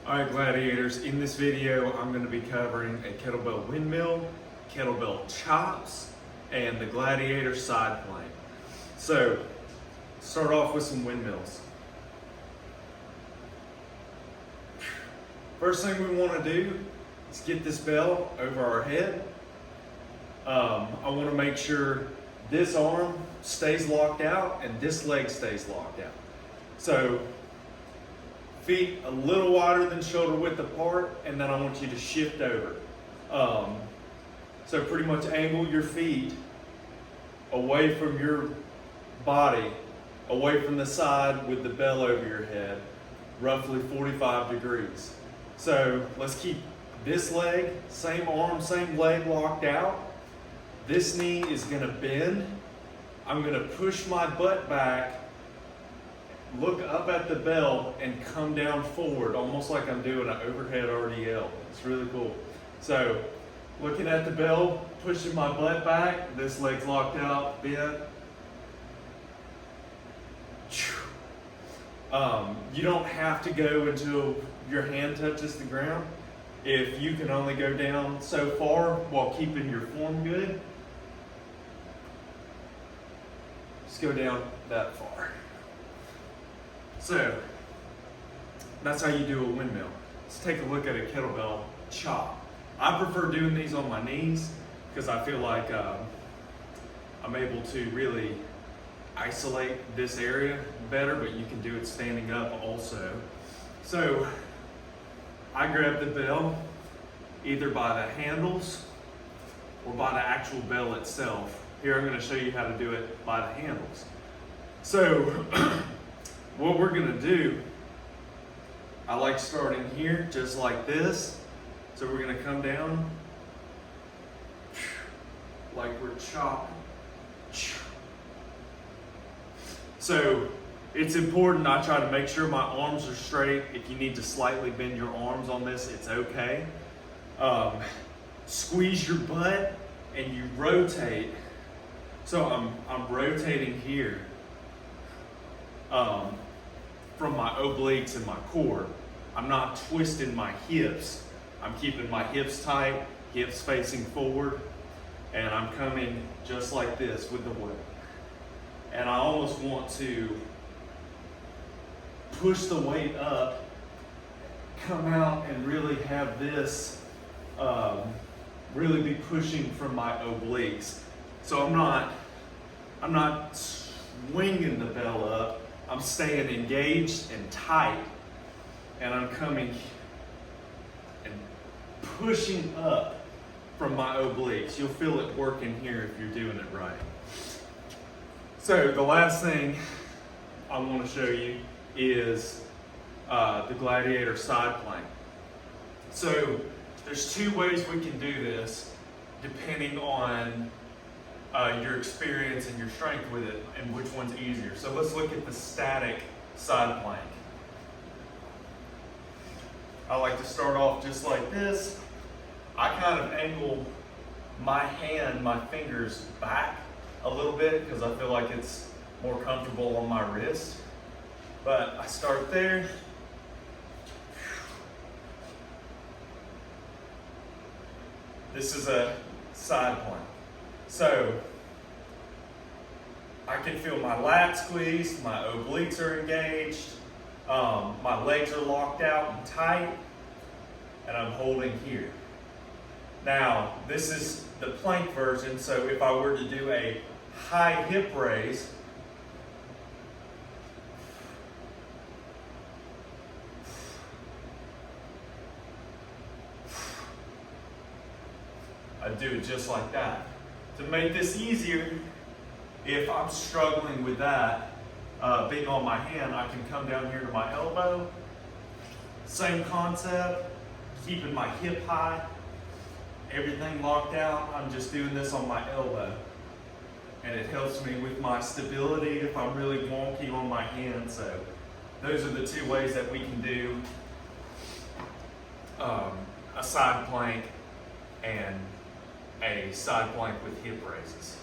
Alright Gladiators, in this video I'm going to be covering a kettlebell windmill, kettlebell chops, and the Gladiator side plank. So, start off with some windmills. First thing we want to do is get this bell over our head. I want to make sure this arm stays locked out and this leg stays locked out. So, feet a little wider than shoulder width apart, and then I want you to shift over. So pretty much angle your feet away from your body, away from the side with the bell over your head, roughly 45 degrees. So let's keep this leg, same arm, same leg locked out. This knee is gonna bend. I'm gonna push my butt back, look up at the bell, and come down forward, almost like I'm doing an overhead RDL. It's really cool. So, looking at the bell, pushing my butt back, this leg's locked out, bent. You don't have to go until your hand touches the ground. If you can only go down so far while keeping your form good, just go down that far. So, that's how you do a windmill. Let's take a look at a kettlebell chop. I prefer doing these on my knees because I feel like I'm able to really isolate this area better, but you can do it standing up also. So, I grab the bell either by the handles or by the actual bell itself. Here I'm going to show you how to do it by the handles. So, what we're gonna do, I like starting here just like this. So we're gonna come down like we're chopping. So it's important I try to make sure my arms are straight. If you need to slightly bend your arms on this, it's okay. Squeeze your butt and you rotate. So I'm rotating here. From my obliques and my core. I'm not twisting my hips. I'm keeping my hips tight, hips facing forward, and I'm coming just like this with the weight. And I almost want to push the weight up, come out and really have this, really be pushing from my obliques. So I'm not swinging the bell up. I'm staying engaged and tight, and I'm coming and pushing up from my obliques. You'll feel it working here if you're doing it right. So the last thing I want to show you is the Gladiator side plank. So there's two ways we can do this depending on your experience and your strength with it, and which one's easier. So let's look at the static side plank. I like to start off just like this. I kind of angle my fingers back a little bit because I feel like it's more comfortable on my wrist. But I start there. This is a side plank. So, I can feel my lat squeezed, my obliques are engaged, my legs are locked out and tight, and I'm holding here. Now, this is the plank version, so if I were to do a high hip raise, I'd do it just like that. To make this easier, if I'm struggling with that, being on my hand, I can come down here to my elbow. Same concept, keeping my hip high, everything locked out. I'm just doing this on my elbow. And it helps me with my stability if I'm really wonky on my hand. So those are the two ways that we can do a side plank and a side plank with hip raises.